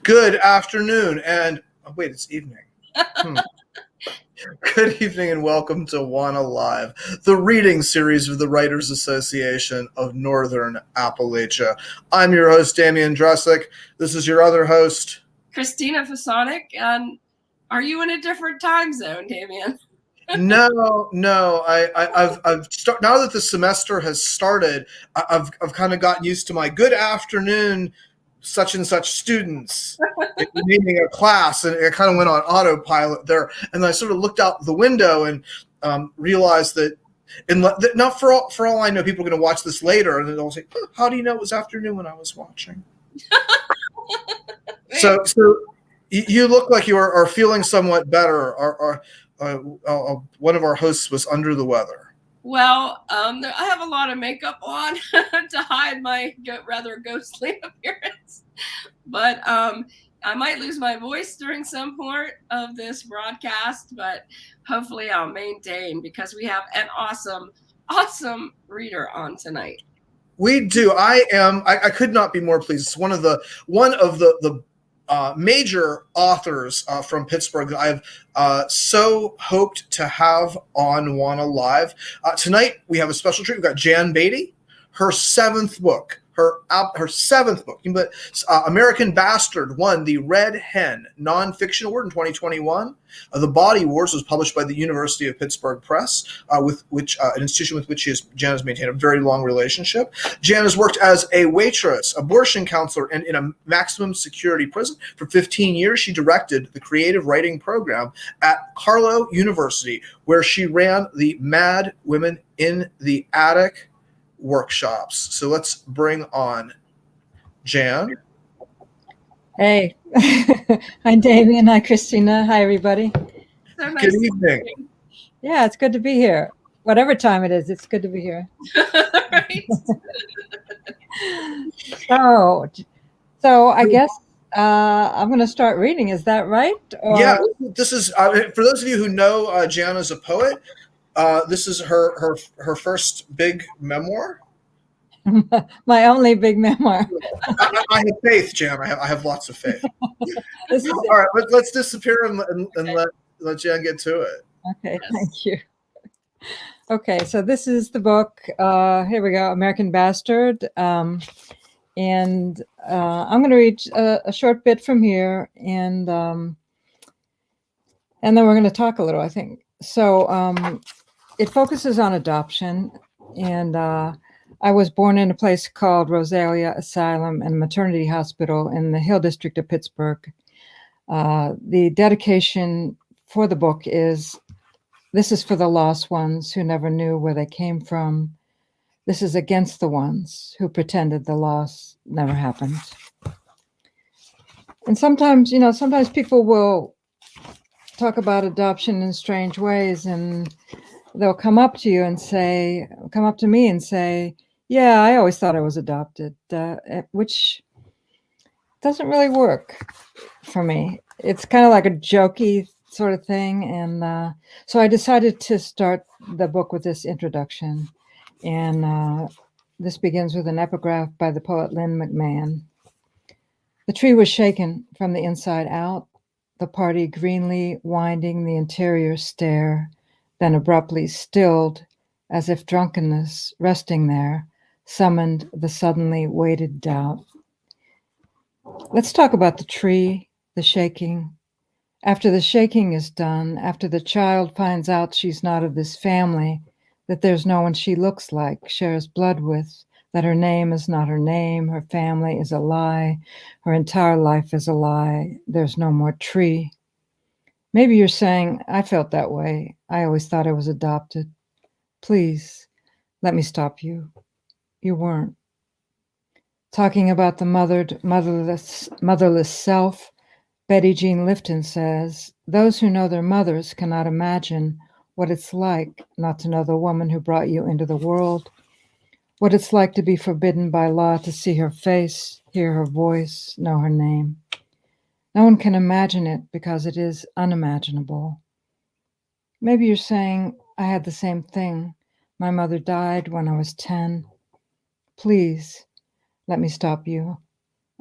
Good afternoon, and oh, wait, it's evening. Good evening, and welcome to WANA Live, the reading series of the Writers Association of Northern Appalachia. I'm your host, Damian Dresick. This is your other host, Christina Fasonic. And are you in a different time zone, Damian? No. I've started now that the semester has started. I've kind of gotten used to my good afternoon, such and such students, meaning a class, and it kind of went on autopilot there. And I sort of looked out the window and realized that, not for all I know, people are going to watch this later, and they'll say, "How do you know it was afternoon when I was watching?" so you look like you are feeling somewhat better. One of our hosts was under the weather. Well, I have a lot of makeup on to hide my rather ghostly appearance, but I might lose my voice during some part of this broadcast, but hopefully I'll maintain, because we have an awesome reader on tonight. We do. I could not be more pleased. It's one of the major authors from Pittsburgh that I've so hoped to have on WANA Live. Tonight we have a special treat. We've got Jan Beatty, her seventh book. Her seventh book, but American Bastard won the Red Hen Nonfiction Award in 2021. The Body Wars was published by the University of Pittsburgh Press, with which an institution with which Jan has maintained a very long relationship. Jan has worked as a waitress, abortion counselor, and in a maximum security prison. For 15 years, she directed the creative writing program at Carlow University, where she ran the Madwomen in the Attic workshops. So let's bring on Jan. Hey. Hi, Damian. Hi, Christina. Hi, everybody. So nice. Good evening. Yeah, it's good to be here. Whatever time it is, it's good to be here. Right. So I guess I'm going to start reading. Is that right? Yeah, this is for those of you who know Jan as a poet. This is her first big memoir. My only big memoir. I have faith, Jan. I have lots of faith. All right, let's disappear and let Jan get to it. Okay, yes. Thank you. Okay, so this is the book. Here we go, American Bastard. And I'm going to read a short bit from here, and then we're going to talk a little, I think. So it focuses on adoption, and I was born in a place called Rosalia Asylum and Maternity Hospital in the Hill District of Pittsburgh. The dedication for the book is, this is for the lost ones who never knew where they came from. This is against the ones who pretended the loss never happened. And sometimes people will talk about adoption in strange ways, and they'll come up to me and say, yeah, I always thought I was adopted, which doesn't really work for me. It's kind of like a jokey sort of thing. And so I decided to start the book with this introduction. And this begins with an epigraph by the poet Lynn McMahon. The tree was shaken from the inside out, the party greenly winding the interior stair, then abruptly stilled, as if drunkenness, resting there, summoned the suddenly weighted doubt. Let's talk about the tree, the shaking. After the shaking is done, after the child finds out she's not of this family, that there's no one she looks like, shares blood with, that her name is not her name, her family is a lie, her entire life is a lie, there's no more tree. Maybe you're saying, I felt that way. I always thought I was adopted. Please, let me stop you. You weren't. Talking about the motherless self, Betty Jean Lifton says, those who know their mothers cannot imagine what it's like not to know the woman who brought you into the world, what it's like to be forbidden by law to see her face, hear her voice, know her name. No one can imagine it because it is unimaginable. Maybe you're saying, I had the same thing. My mother died when I was 10. Please, let me stop you.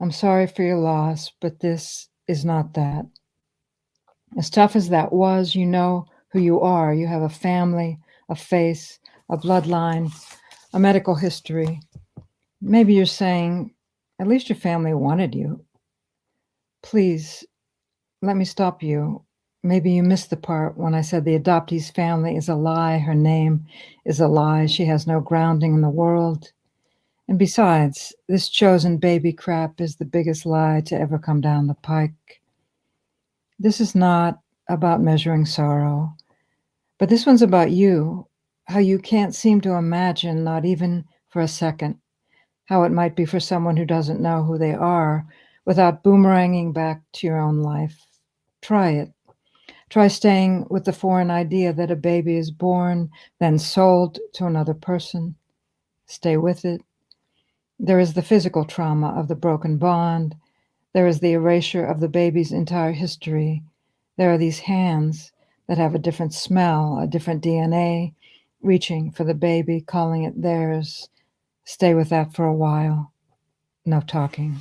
I'm sorry for your loss, but this is not that. As tough as that was, you know who you are. You have a family, a face, a bloodline, a medical history. Maybe you're saying, at least your family wanted you. Please, let me stop you. Maybe you missed the part when I said the adoptee's family is a lie. Her name is a lie. She has no grounding in the world. And besides, this chosen baby crap is the biggest lie to ever come down the pike. This is not about measuring sorrow, but this one's about you, how you can't seem to imagine, not even for a second, how it might be for someone who doesn't know who they are without boomeranging back to your own life. Try it. Try staying with the foreign idea that a baby is born, then sold to another person. Stay with it. There is the physical trauma of the broken bond. There is the erasure of the baby's entire history. There are these hands that have a different smell, a different DNA, reaching for the baby, calling it theirs. Stay with that for a while. No talking.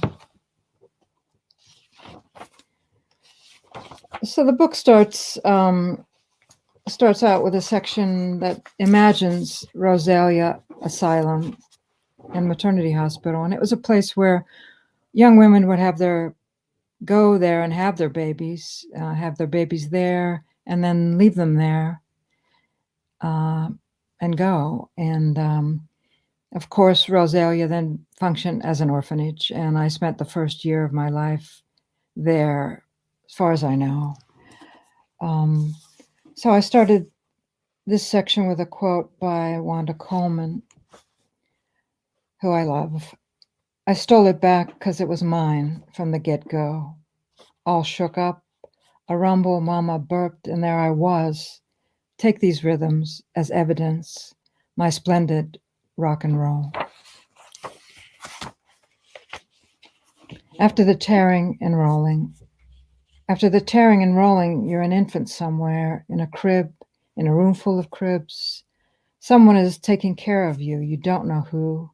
So the book starts out with a section that imagines Rosalia Asylum and Maternity Hospital, and it was a place where young women would go there and have their babies there, and then leave them there and go. And of course, Rosalia then functioned as an orphanage, and I spent the first year of my life there, as far as I know. So I started this section with a quote by Wanda Coleman, who I love. I stole it back because it was mine from the get-go. All shook up, a rumble, mama burped, and there I was. Take these rhythms as evidence, my splendid rock and roll. After the tearing and rolling, you're an infant somewhere in a crib, in a room full of cribs. Someone is taking care of you. You don't know who.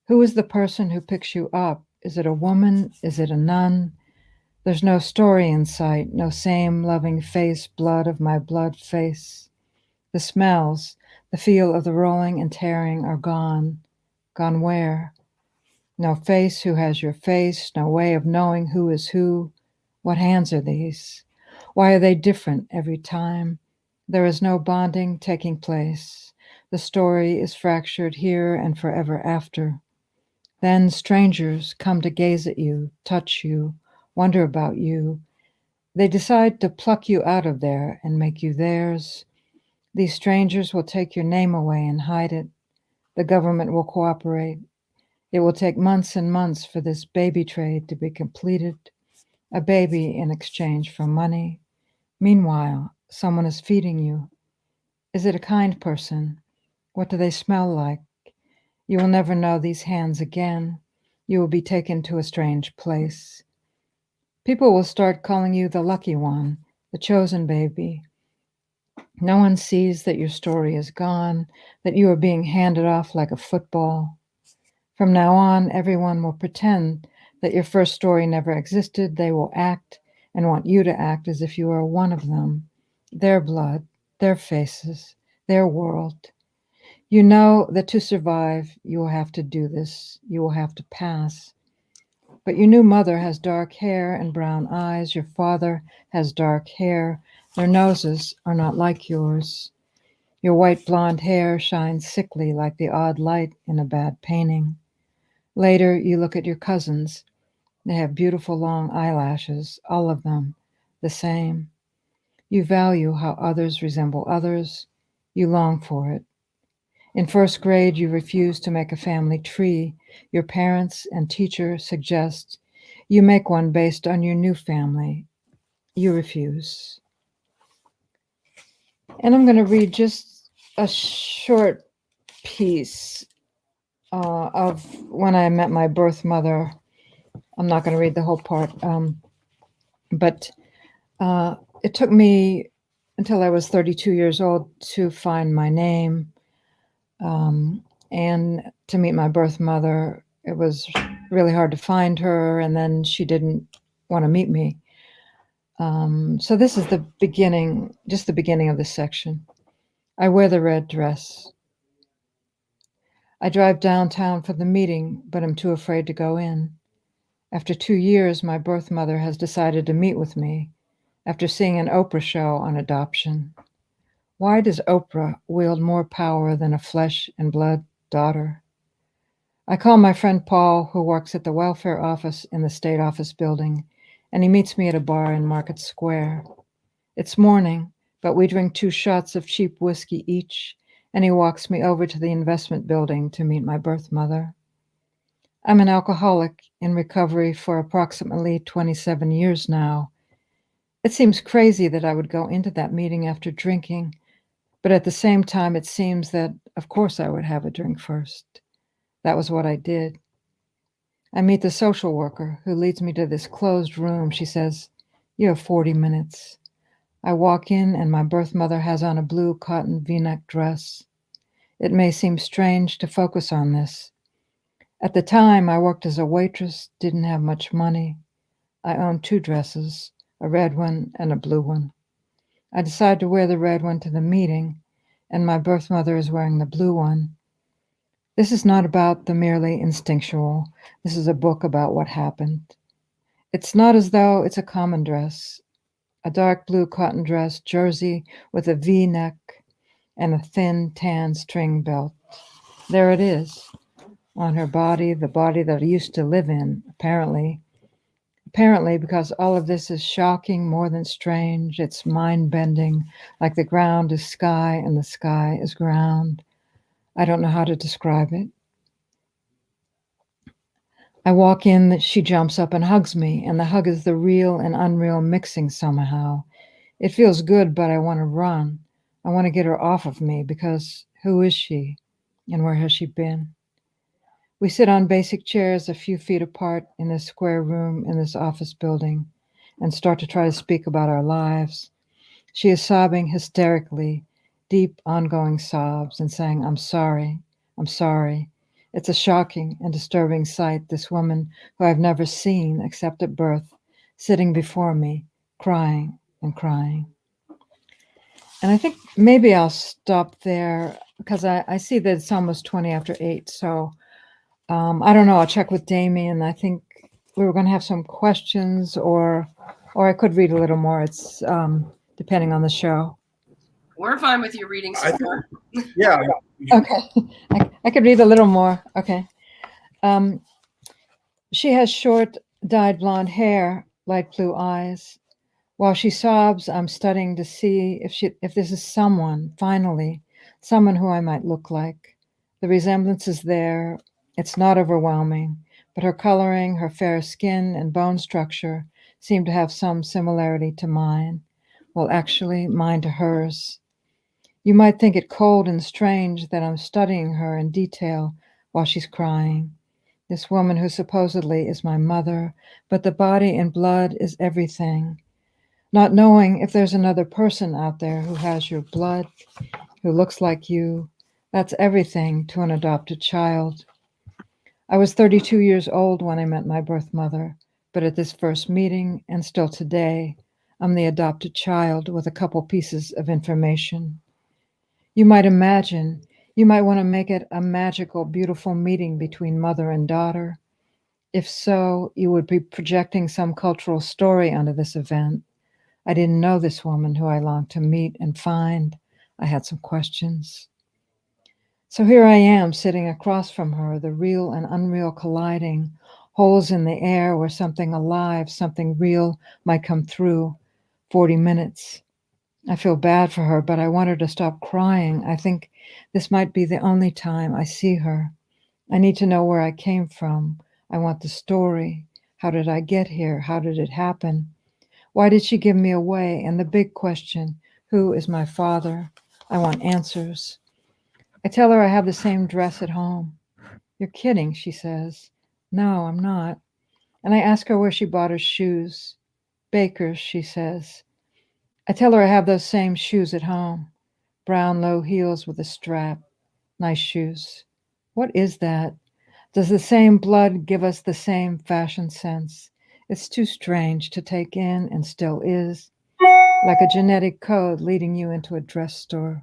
Who is the person who picks you up? Is it a woman? Is it a nun? There's no story in sight, no same loving face, blood of my blood face. The smells, the feel of the rolling and tearing are gone. Gone where? No face who has your face, no way of knowing who is who. What hands are these? Why are they different every time? There is no bonding taking place. The story is fractured here and forever after. Then strangers come to gaze at you, touch you, wonder about you. They decide to pluck you out of there and make you theirs. These strangers will take your name away and hide it. The government will cooperate. It will take months and months for this baby trade to be completed. A baby in exchange for money. Meanwhile, someone is feeding you. Is it a kind person? What do they smell like? You will never know these hands again. You will be taken to a strange place. People will start calling you the lucky one, the chosen baby. No one sees that your story is gone, that you are being handed off like a football. From now on, everyone will pretend that your first story never existed. They will act and want you to act as if you are one of them, their blood, their faces, their world. You know that to survive, you will have to do this. You will have to pass. But your new mother has dark hair and brown eyes. Your father has dark hair. Their noses are not like yours. Your white blonde hair shines sickly like the odd light in a bad painting. Later, you look at your cousins. They have beautiful long eyelashes, all of them, the same. You value how others resemble others. You long for it. In first grade, you refuse to make a family tree. Your parents and teacher suggest you make one based on your new family. You refuse. And I'm going to read just a short piece of when I met my birth mother. I'm not going to read the whole part, but it took me until I was 32 years old to find my name and to meet my birth mother. It was really hard to find her, and then she didn't want to meet me. So this is the beginning, just the beginning of this section. I wear the red dress. I drive downtown for the meeting, but I'm too afraid to go in. After 2 years, my birth mother has decided to meet with me after seeing an Oprah show on adoption. Why does Oprah wield more power than a flesh and blood daughter? I call my friend Paul, who works at the welfare office in the state office building, and he meets me at a bar in Market Square. It's morning, but we drink 2 shots of cheap whiskey each, and he walks me over to the investment building to meet my birth mother. I'm an alcoholic in recovery for approximately 27 years now. It seems crazy that I would go into that meeting after drinking, but at the same time, it seems that, of course, I would have a drink first. That was what I did. I meet the social worker who leads me to this closed room. She says, "You have 40 minutes." I walk in, and my birth mother has on a blue cotton V-neck dress. It may seem strange to focus on this. At the time, I worked as a waitress, didn't have much money. I owned 2 dresses, a red one and a blue one. I decide to wear the red one to the meeting, and my birth mother is wearing the blue one. This is not about the merely instinctual. This is a book about what happened. It's not as though it's a common dress. A dark blue cotton dress, jersey with a V-neck and a thin tan string belt. There it is, on her body, the body that I used to live in, apparently. Apparently, because all of this is shocking more than strange, it's mind-bending, like the ground is sky and the sky is ground. I don't know how to describe it. I walk in, she jumps up and hugs me, and the hug is the real and unreal mixing somehow. It feels good, but I want to run. I want to get her off of me because who is she and where has she been? We sit on basic chairs a few feet apart in this square room in this office building and start to try to speak about our lives. She is sobbing hysterically, deep, ongoing sobs, and saying, "I'm sorry, I'm sorry." It's a shocking and disturbing sight, this woman who I've never seen except at birth, sitting before me, crying and crying. And I think maybe I'll stop there because I see that it's almost 20 after 8. So I don't know. I'll check with Damien. I think we were going to have some questions, or I could read a little more. It's depending on the show. We're fine with you reading some more. Yeah. Okay. I could read a little more. Okay. She has short, dyed blonde hair, light blue eyes. While she sobs, I'm studying to see if this is someone, finally, someone who I might look like. The resemblance is there. It's not overwhelming, but her coloring, her fair skin, and bone structure seem to have some similarity to mine. Well, actually, mine to hers. You might think it cold and strange that I'm studying her in detail while she's crying. This woman who supposedly is my mother, but the body and blood is everything. Not knowing if there's another person out there who has your blood, who looks like you, that's everything to an adopted child. I was 32 years old when I met my birth mother, but at this first meeting, and still today, I'm the adopted child with a couple pieces of information. You might imagine, you might want to make it a magical, beautiful meeting between mother and daughter. If so, you would be projecting some cultural story onto this event. I didn't know this woman who I longed to meet and find. I had some questions. So here I am sitting across from her, the real and unreal colliding, holes in the air where something alive, something real might come through. 40 minutes. I feel bad for her, but I want her to stop crying. I think this might be the only time I see her. I need to know where I came from. I want the story. How did I get here? How did it happen? Why did she give me away? And the big question, who is my father? I want answers. I tell her I have the same dress at home. You're kidding, she says. No, I'm not. And I ask her where she bought her shoes. Baker's, she says. I tell her I have those same shoes at home. Brown low heels with a strap. Nice shoes. What is that? Does the same blood give us the same fashion sense? It's too strange to take in and still is, like a genetic code leading you into a dress store.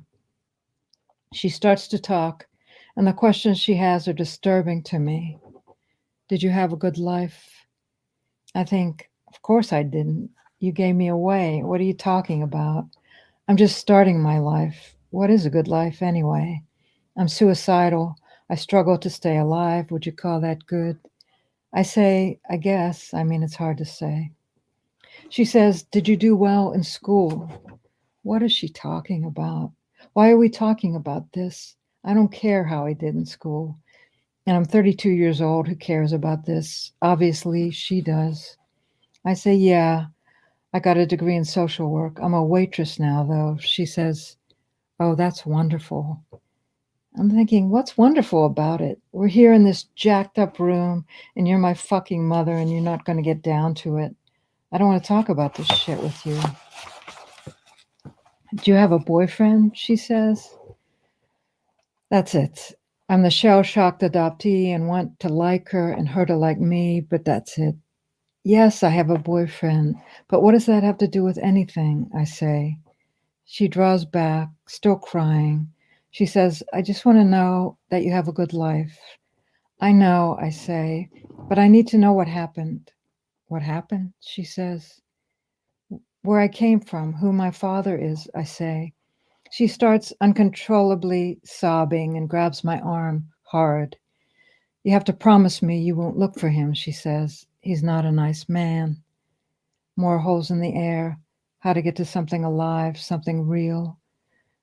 She starts to talk, and the questions she has are disturbing to me. Did you have a good life? I think, of course I didn't. You gave me away. What are you talking about? I'm just starting my life. What is a good life anyway? I'm suicidal. I struggle to stay alive. Would you call that good? I say, I guess. I mean, it's hard to say. She says, did you do well in school? What is she talking about? Why are we talking about this? I don't care how I did in school. And I'm 32 years old. Who cares about this? Obviously, she does. I say, yeah, I got a degree in social work. I'm a waitress now, though. She says, oh, that's wonderful. I'm thinking, what's wonderful about it? We're here in this jacked up room, and you're my fucking mother, and you're not going to get down to it. I don't want to talk about this shit with you. Do you have a boyfriend? She says. That's it. I'm the shell-shocked adoptee and want to like her and her to like me, but that's it. Yes, I have a boyfriend, but what does that have to do with anything? I say. She draws back, still crying. She says, I just want to know that you have a good life. I know, I say, but I need to know what happened. What happened? She says. Where I came from, who my father is, I say. She starts uncontrollably sobbing and grabs my arm hard. You have to promise me you won't look for him, she says. He's not a nice man. More holes in the air. How to get to something alive, something real.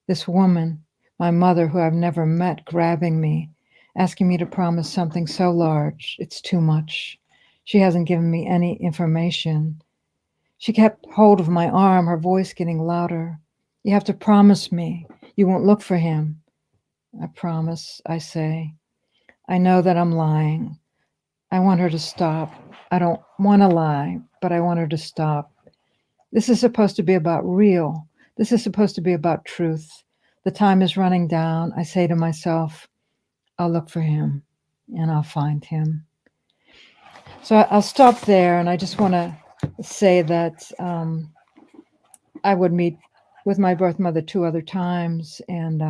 This woman, my mother, who I've never met, grabbing me, asking me to promise something so large. It's too much. She hasn't given me any information. She kept hold of my arm, her voice getting louder. You have to promise me you won't look for him. I promise, I say. I know that I'm lying. I want her to stop. I don't want to lie, but I want her to stop. This is supposed to be about real. This is supposed to be about truth. The time is running down. I say to myself, I'll look for him and I'll find him. So I'll stop there, and I just want to say that I would meet with my birth mother 2 other times, and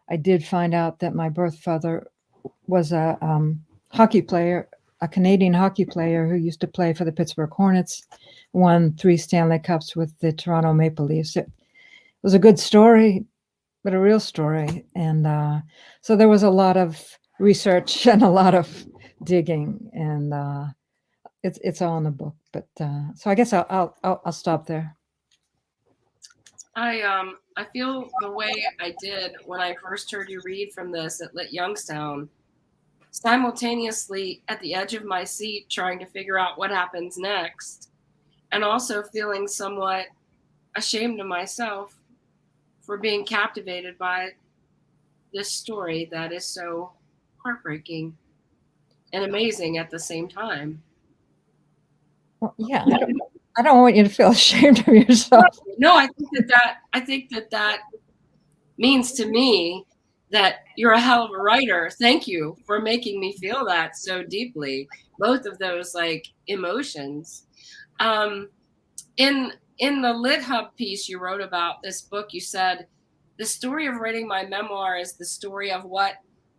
I did find out that my birth father was a hockey player, a Canadian hockey player who used to play for the Pittsburgh Hornets, won 3 Stanley Cups with the Toronto Maple Leafs. It was a good story, but a real story. And so there was a lot of research and a lot of digging, and it's all in the book. But so I guess I'll stop there. I feel the way I did when I first heard you read from this at Lit Youngstown, simultaneously at the edge of my seat trying to figure out what happens next, and also feeling somewhat ashamed of myself for being captivated by this story that is so heartbreaking and amazing at the same time. Well, yeah, I don't want you to feel ashamed of yourself. No, I think that means to me that you're a hell of a writer. Thank you for making me feel that so deeply. Both of those like emotions. In the Lit Hub piece you wrote about this book, you said, the story of writing my memoir is the story of what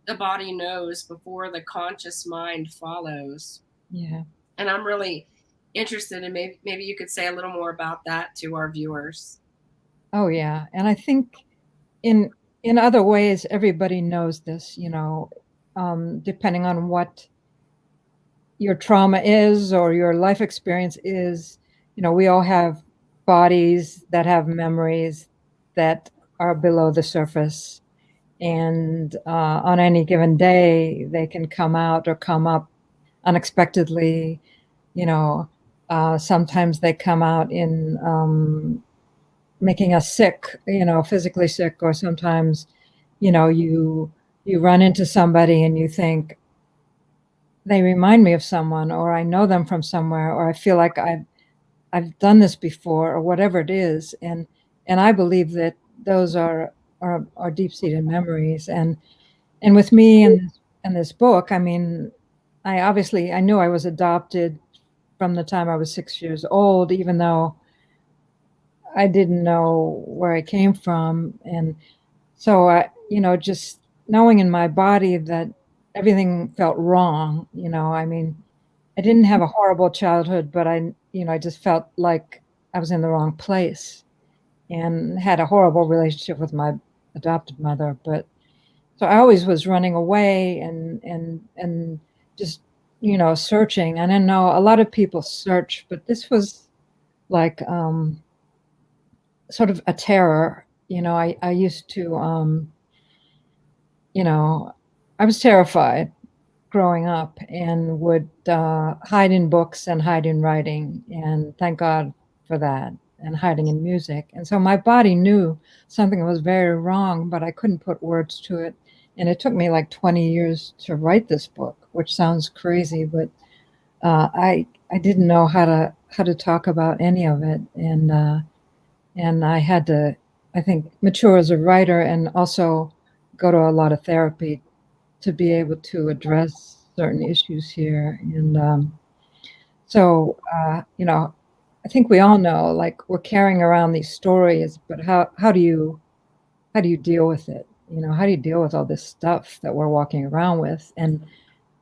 the body knows before the conscious mind follows. Yeah. And I'm really interested in maybe you could say a little more about that to our viewers. Oh yeah, and I think in other ways everybody knows this, you know, depending on what your trauma is or your life experience is. You know, we all have bodies that have memories that are below the surface, and on any given day they can come out or come up unexpectedly. You know, sometimes they come out in making us sick, you know, physically sick, or sometimes, you know, you run into somebody and you think they remind me of someone, or I know them from somewhere, or I feel like I've done this before, or whatever it is, and I believe that those are deep-seated memories, and with me and this book, I mean, I knew I was adopted from the time I was 6 years old, even though I didn't know where I came from. And so just knowing in my body that everything felt wrong, I mean, I didn't have a horrible childhood, but I just felt like I was in the wrong place and had a horrible relationship with my adopted mother. But so I always was running away and just, searching. And I know a lot of people search, but this was like sort of a terror. I used to, I was terrified growing up and would hide in books and hide in writing. And thank God for that, and hiding in music. And so my body knew something was very wrong, but I couldn't put words to it. And it took me like 20 years to write this book, which sounds crazy, but I didn't know how to talk about any of it. And I had to, I think, mature as a writer and also go to a lot of therapy to be able to address certain issues here. And so, I think we all know, like, we're carrying around these stories, but how do you deal with it? How do you deal with all this stuff that we're walking around with? And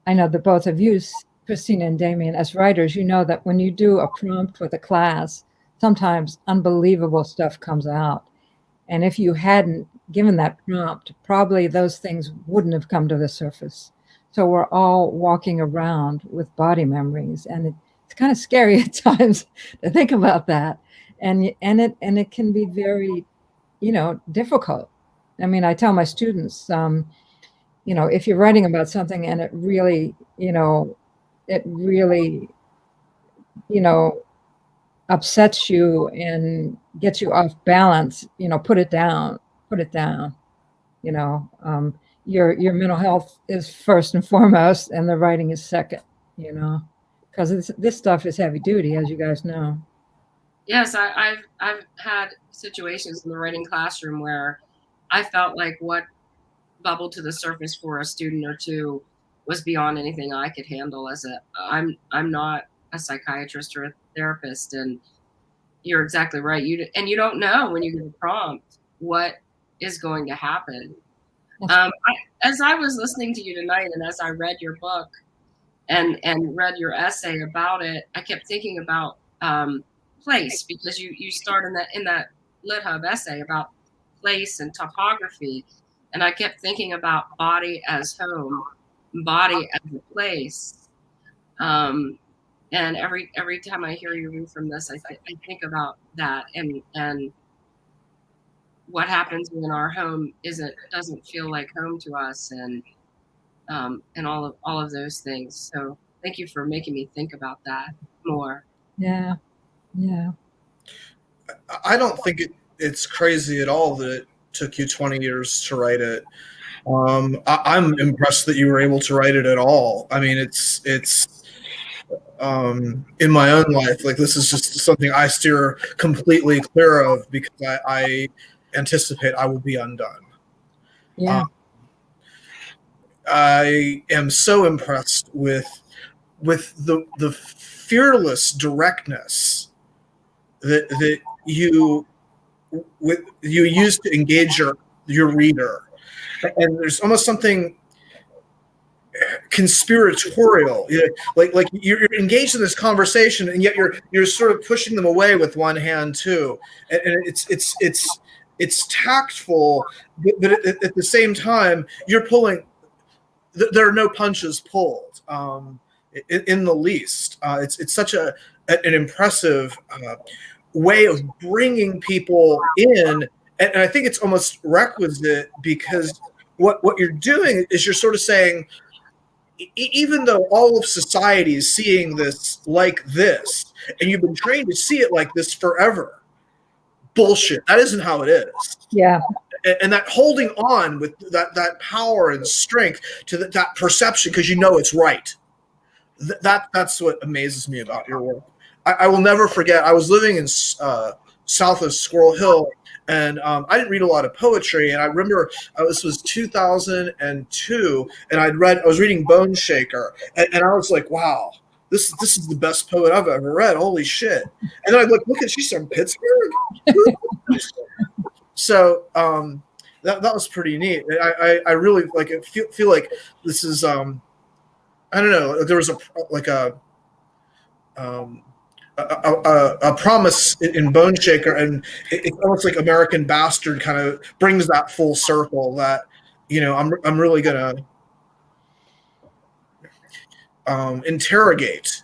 I know that both of you, Christina and Damien, as writers, you know that when you do a prompt with a class, sometimes unbelievable stuff comes out. And if you hadn't given that prompt, probably those things wouldn't have come to the surface. So we're all walking around with body memories, and it's kind of scary at times to think about that. And it can be very, difficult. I mean, I tell my students, if you're writing about something and it really, upsets you and gets you off balance, put it down. Your mental health is first and foremost, and the writing is second, because this stuff is heavy duty, as you guys know. Yes, I've had situations in the writing classroom where I felt like what bubbled to the surface for a student or two was beyond anything I could handle. I'm not a psychiatrist or a therapist, and you're exactly right. You don't know when you get a prompt what is going to happen. As I was listening to you tonight, and as I read your book and read your essay about it, I kept thinking about place, because you start in that Lit Hub essay about place and topography, and I kept thinking about body as home, body as a place. And every time I hear you read from this, I think about that and what happens when our home doesn't feel like home to us, and all of those things. So thank you for making me think about that more. Yeah. I don't think it's crazy at all that it took you 20 years to write it. I'm impressed that you were able to write it at all. I mean, it's in my own life, like, this is just something I steer completely clear of because I anticipate I will be undone. Yeah. I am so impressed with the fearless directness that you use to engage your reader, and there's almost something conspiratorial, like you're engaged in this conversation, and yet you're sort of pushing them away with one hand too, and it's tactful, but at the same time you're pulling. There are no punches pulled in the least. It's such an impressive way of bringing people in, and I think it's almost requisite, because what you're doing is you're sort of saying, even though all of society is seeing this like this, and you've been trained to see it like this forever, bullshit. That isn't how it is. Yeah. And that holding on with that power and strength to that perception, because you know it's right. That's what amazes me about your work. I will never forget. I was living in south of Squirrel Hill, And I didn't read a lot of poetry. And I remember this was 2002, and I was reading Bone Shaker, and I was like, wow, this is the best poet I've ever read. Holy shit! And then I look at, she's from Pittsburgh. So that was pretty neat. I really like it. Feel like this is I don't know. There was a promise in Bone Shaker, and it's almost like American Bastard kind of brings that full circle. That I'm really gonna interrogate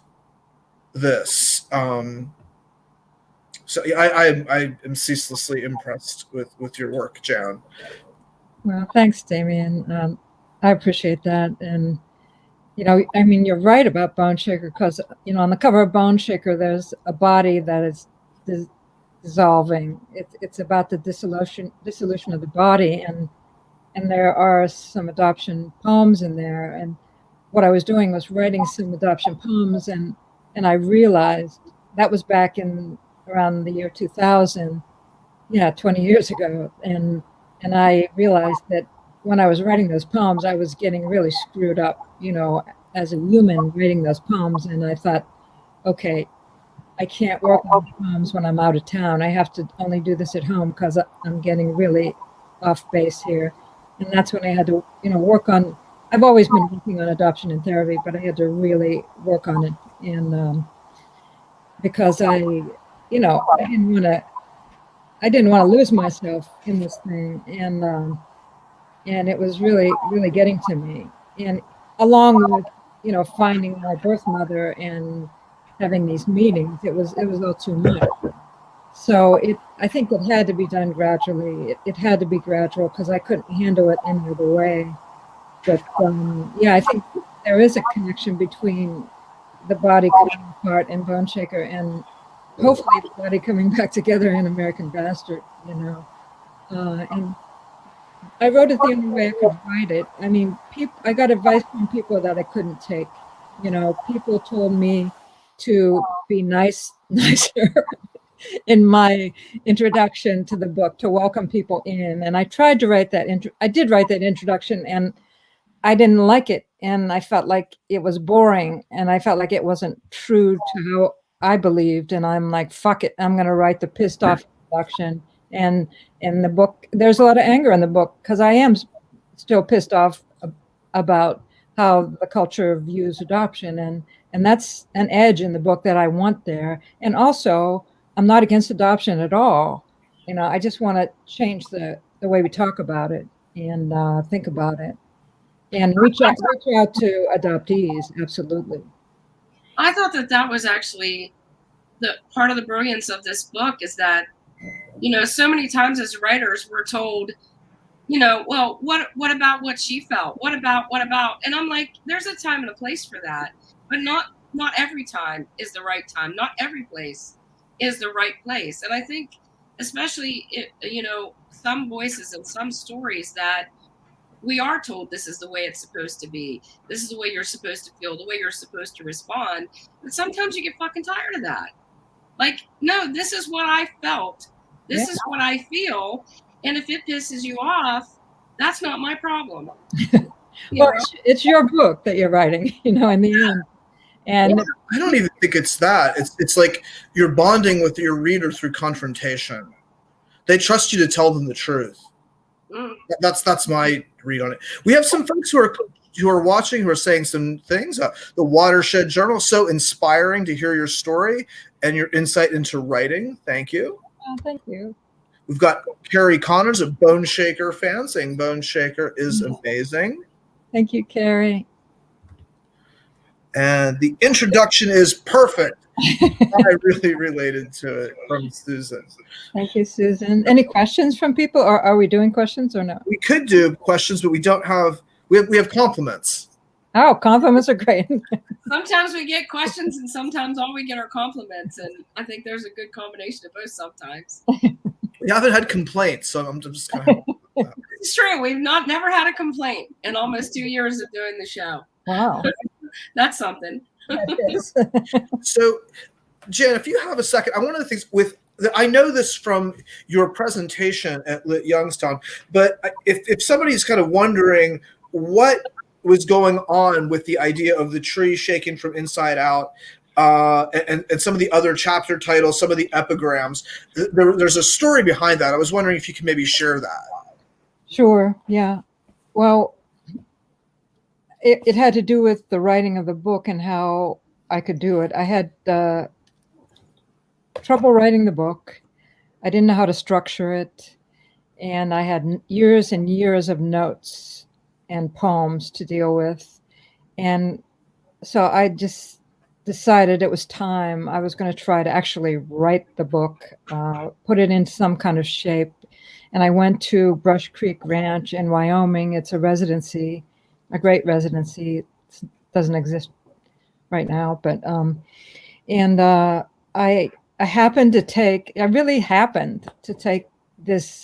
this. So I am ceaselessly impressed with your work, Jan. Well, thanks, Damien. I appreciate that. And, I mean, you're right about Bone Shaker, because, on the cover of Bone Shaker, there's a body that is dissolving. It's about the dissolution of the body. And there are some adoption poems in there. And what I was doing was writing some adoption poems. And I realized that was back in around the year 2000, 20 years ago. And I realized that when I was writing those poems, I was getting really screwed up, as a human writing those poems. And I thought, okay, I can't work on the poems when I'm out of town. I have to only do this at home because I'm getting really off base here. And that's when I had to, work on, I've always been working on adoption and therapy, but I had to really work on it. And because I didn't want to lose myself in this thing, and it was really, really getting to me. And along with finding my birth mother and having these meetings, it was all too much. So I think it had to be done gradually. It had to be gradual because I couldn't handle it any other way. But I think there is a connection between the body coming apart in Bone Shaker and hopefully the body coming back together in American Bastard, and I wrote it the only way I could write it. I mean, I got advice from people that I couldn't take. People told me to be nicer in my introduction to the book, to welcome people in. And I tried to write that. I did write that introduction, and I didn't like it. And I felt like it was boring, and I felt like it wasn't true to how I believed. And I'm like, fuck it, I'm going to write the pissed off introduction. And in the book, there's a lot of anger in the book because I am still pissed off about how the culture views adoption. And that's an edge in the book that I want there. And also, I'm not against adoption at all. I just want to change the way we talk about it and think about it. And reach out to adoptees, absolutely. I thought that was actually the part of the brilliance of this book, is that, so many times as writers we're told, well, what about what she felt? What about? And I'm like, there's a time and a place for that, but not every time is the right time. Not every place is the right place. And I think especially, some voices and some stories that we are told this is the way it's supposed to be. This is the way you're supposed to feel, the way you're supposed to respond. But sometimes you get fucking tired of that. Like, no, this is what I felt. This is what I feel. And if it pisses you off, that's not my problem. Well, it's your book that you're writing, in the end. And I don't even think it's that. It's like you're bonding with your reader through confrontation. They trust you to tell them the truth. That's my read on it. We have some folks who are watching who are saying some things. The Watershed Journal, so inspiring to hear your story and your insight into writing. Thank you. Oh, thank you. We've got Carrie Connors, a Bone Shaker fan, saying Bone Shaker is amazing. Thank you, Carrie. And the introduction is perfect. I really related to it from Susan. Thank you, Susan. Any questions from people, or are we doing questions or no? We could do questions, but we don't have. We have compliments. Oh, compliments are great. Sometimes we get questions, and sometimes all we get are compliments, and I think there's a good combination of both. Sometimes we haven't had complaints, so I'm just kind of. It's true. We've never had a complaint in almost 2 years of doing the show. Wow, that's something. So, Jen, if you have a second, one of the things with I know this from your presentation at Lit Youngstown, but if somebody's kind of wondering what was going on with the idea of the tree shaking from inside out, and some of the other chapter titles, some of the epigrams, there's a story behind that. I was wondering if you could maybe share that. Sure. Yeah. Well, it had to do with the writing of the book and how I could do it. I had trouble writing the book. I didn't know how to structure it. And I had years and years of notes and poems to deal with. And so I just decided it was time. I was going to try to actually write the book, put it in some kind of shape. And I went to Brush Creek Ranch in Wyoming. It's a residency, a great residency. It doesn't exist right now, but I happened to take, I really happened to take this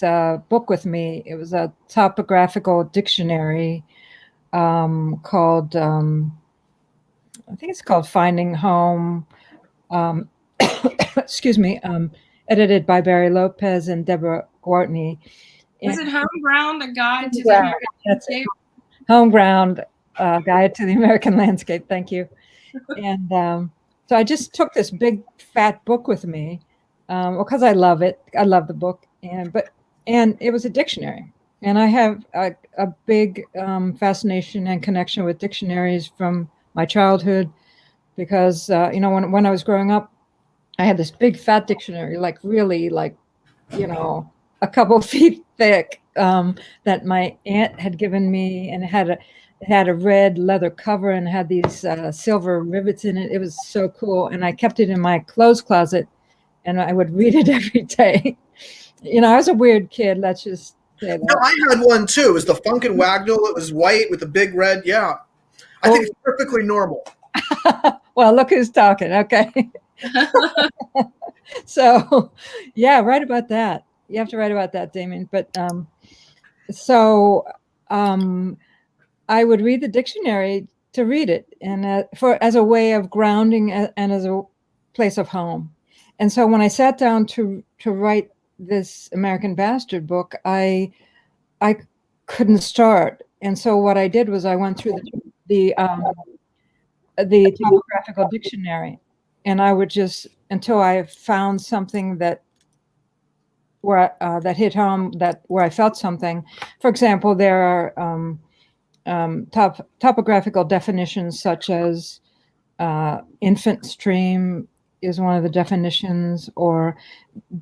book with me. It was a topographical dictionary called, I think it's called Finding Home, excuse me, edited by Barry Lopez and Deborah Gwartney. Is it Homeground, a guide to the American landscape? Homeground, guide to the American landscape. Thank you. And so I just took this big fat book with me, because I love it. I love the book, and it was a dictionary, and I have a big fascination and connection with dictionaries from my childhood, because when I was growing up, I had this big fat dictionary, like really like, a couple feet thick, that my aunt had given me, and it had a red leather cover and had these silver rivets in it. It was so cool. And I kept it in my clothes closet, and I would read it every day. I was a weird kid. Let's just say that. No, I had one too. It was the Funkin' Wagnall. It was white with a big red. Yeah. I think it's perfectly normal. Well, look who's talking. Okay. So, yeah, write about that. You have to write about that, Damien. But I would read the dictionary to read it, and as a way of grounding and as a place of home. And so when I sat down to write this American Bastard book, I couldn't start. And so what I did was I went through the topographical dictionary, and I would just, until I found something that hit home, where I felt something. For example, there are topographical definitions such as infant stream is one of the definitions, or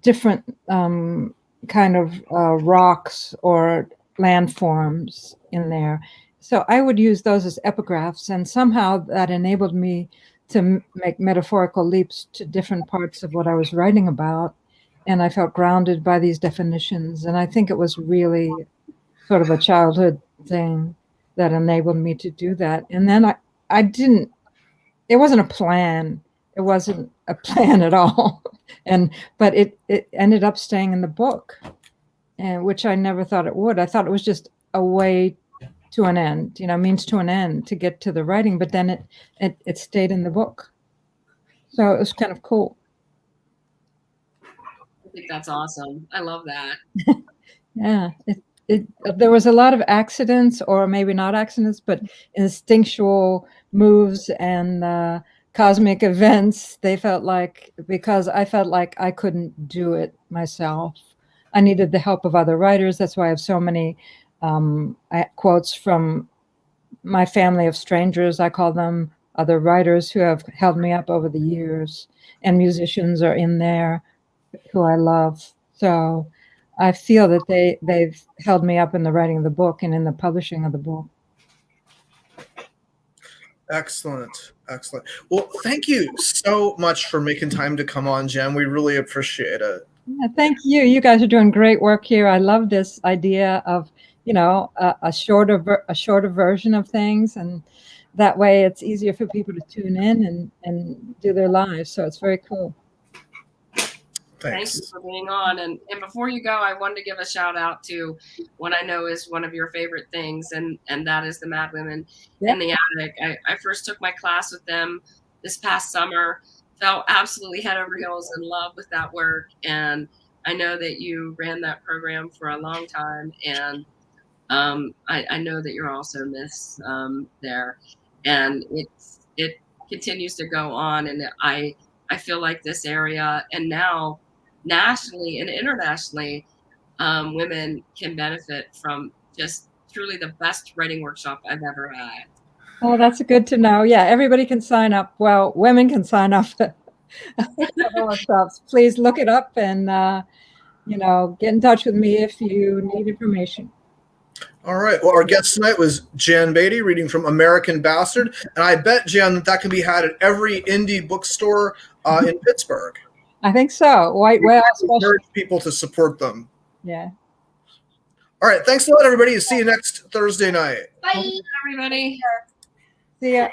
different kind of rocks or landforms in there. So I would use those as epigraphs, and somehow that enabled me to make metaphorical leaps to different parts of what I was writing about. And I felt grounded by these definitions. And I think it was really sort of a childhood thing that enabled me to do that. And then I didn't, it wasn't a plan. It wasn't a plan at all. But it ended up staying in the book, and which I never thought it would. I thought it was just a way to an end, means to an end to get to the writing, but then it stayed in the book. So it was kind of cool. I think that's awesome. I love that. Yeah. There was a lot of accidents, or maybe not accidents, but instinctual moves and cosmic events. They felt like, because I felt like I couldn't do it myself. I needed the help of other writers. That's why I have so many quotes from my family of strangers. I call them other writers who have held me up over the years, and musicians are in there who I love. So I feel that they've held me up in the writing of the book and in the publishing of the book. Excellent. Well, thank you so much for making time to come on, Jen. We really appreciate it. Yeah, thank you. You guys are doing great work here. I love this idea of, a shorter version of things, and that way it's easier for people to tune in and do their lives. So it's very cool. Thanks. Thank you for being on. And before you go, I wanted to give a shout out to what I know is one of your favorite things, and that is the Madwomen in the Attic. I first took my class with them this past summer, fell absolutely head over heels in love with that work. And I know that you ran that program for a long time, and I know that you're also missed there, and it continues to go on. And I feel like this area, and now nationally and internationally, women can benefit from just truly the best writing workshop I've ever had. Oh, that's good to know. Yeah, everybody can sign up. Well, women can sign up for workshops. Please look it up and, get in touch with me if you need information. All right. Well, our guest tonight was Jan Beatty, reading from American Bastard. And I bet, Jan, that can be had at every indie bookstore in Pittsburgh. I think so. White Whale, especially. Encourage people to support them. Yeah. All right. Thanks a lot, everybody. See you next Thursday night. Bye, everybody. See ya.